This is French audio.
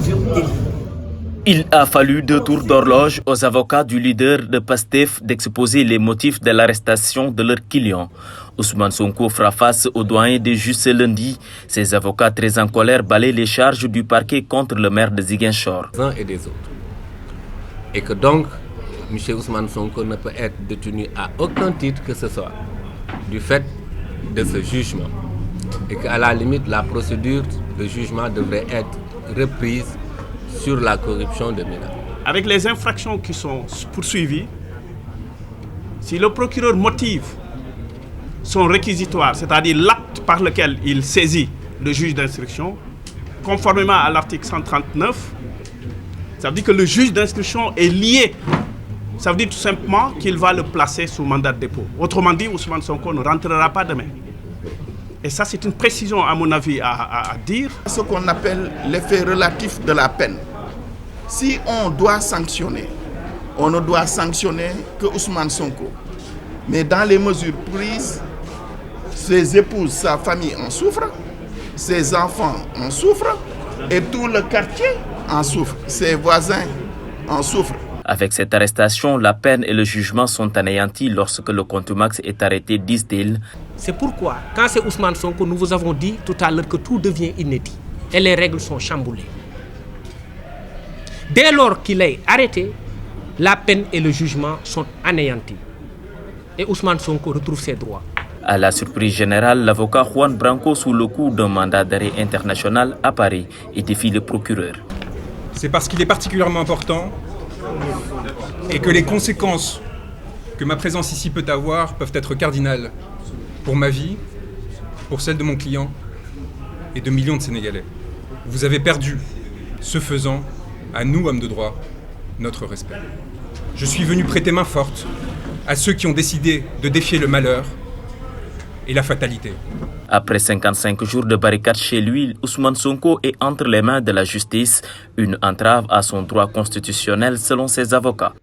plusieurs délits. Il a fallu 2 tours d'horloge aux avocats du leader de PASTEF d'exposer les motifs de l'arrestation de leur client. Ousmane Sonko fera face au doyen des juges ce lundi. Ses avocats très en colère balaient les charges du parquet contre le maire de Ziguinchor. Et des autres. Et que donc, M. Ousmane Sonko ne peut être détenu à aucun titre que ce soit du fait de ce jugement. Et qu'à la limite, la procédure de jugement devrait être reprise sur la corruption de Mina. Avec les infractions qui sont poursuivies, si le procureur motive son réquisitoire, c'est-à-dire l'acte par lequel il saisit le juge d'instruction, conformément à l'article 139, ça veut dire que le juge d'instruction est lié. Ça veut dire tout simplement qu'il va le placer sous mandat de dépôt. Autrement dit, Ousmane Sonko ne rentrera pas demain. Et ça, c'est une précision, à mon avis, à dire. Ce qu'on appelle l'effet relatif de la peine. Si on doit sanctionner, on ne doit sanctionner que Ousmane Sonko. Mais dans les mesures prises, ses épouses, sa famille en souffrent, ses enfants en souffrent et tout le quartier en souffre, ses voisins en souffrent. Avec cette arrestation, la peine et le jugement sont anéantis lorsque le contumax est arrêté, disent-ils. C'est pourquoi, quand c'est Ousmane Sonko, nous vous avons dit tout à l'heure que tout devient inédit et les règles sont chamboulées. Dès lors qu'il est arrêté, la peine et le jugement sont anéantis. Et Ousmane Sonko retrouve ses droits. À la surprise générale, l'avocat Juan Branco, sous le coup d'un mandat d'arrêt international à Paris, et défie le procureur. C'est parce qu'il est particulièrement important et que les conséquences que ma présence ici peut avoir peuvent être cardinales pour ma vie, pour celle de mon client et de millions de Sénégalais. Vous avez perdu, ce faisant, à nous, hommes de droit, notre respect. Je suis venu prêter main forte à ceux qui ont décidé de défier le malheur et la fatalité. Après 55 jours de barricade chez lui, Ousmane Sonko est entre les mains de la justice, une entrave à son droit constitutionnel selon ses avocats.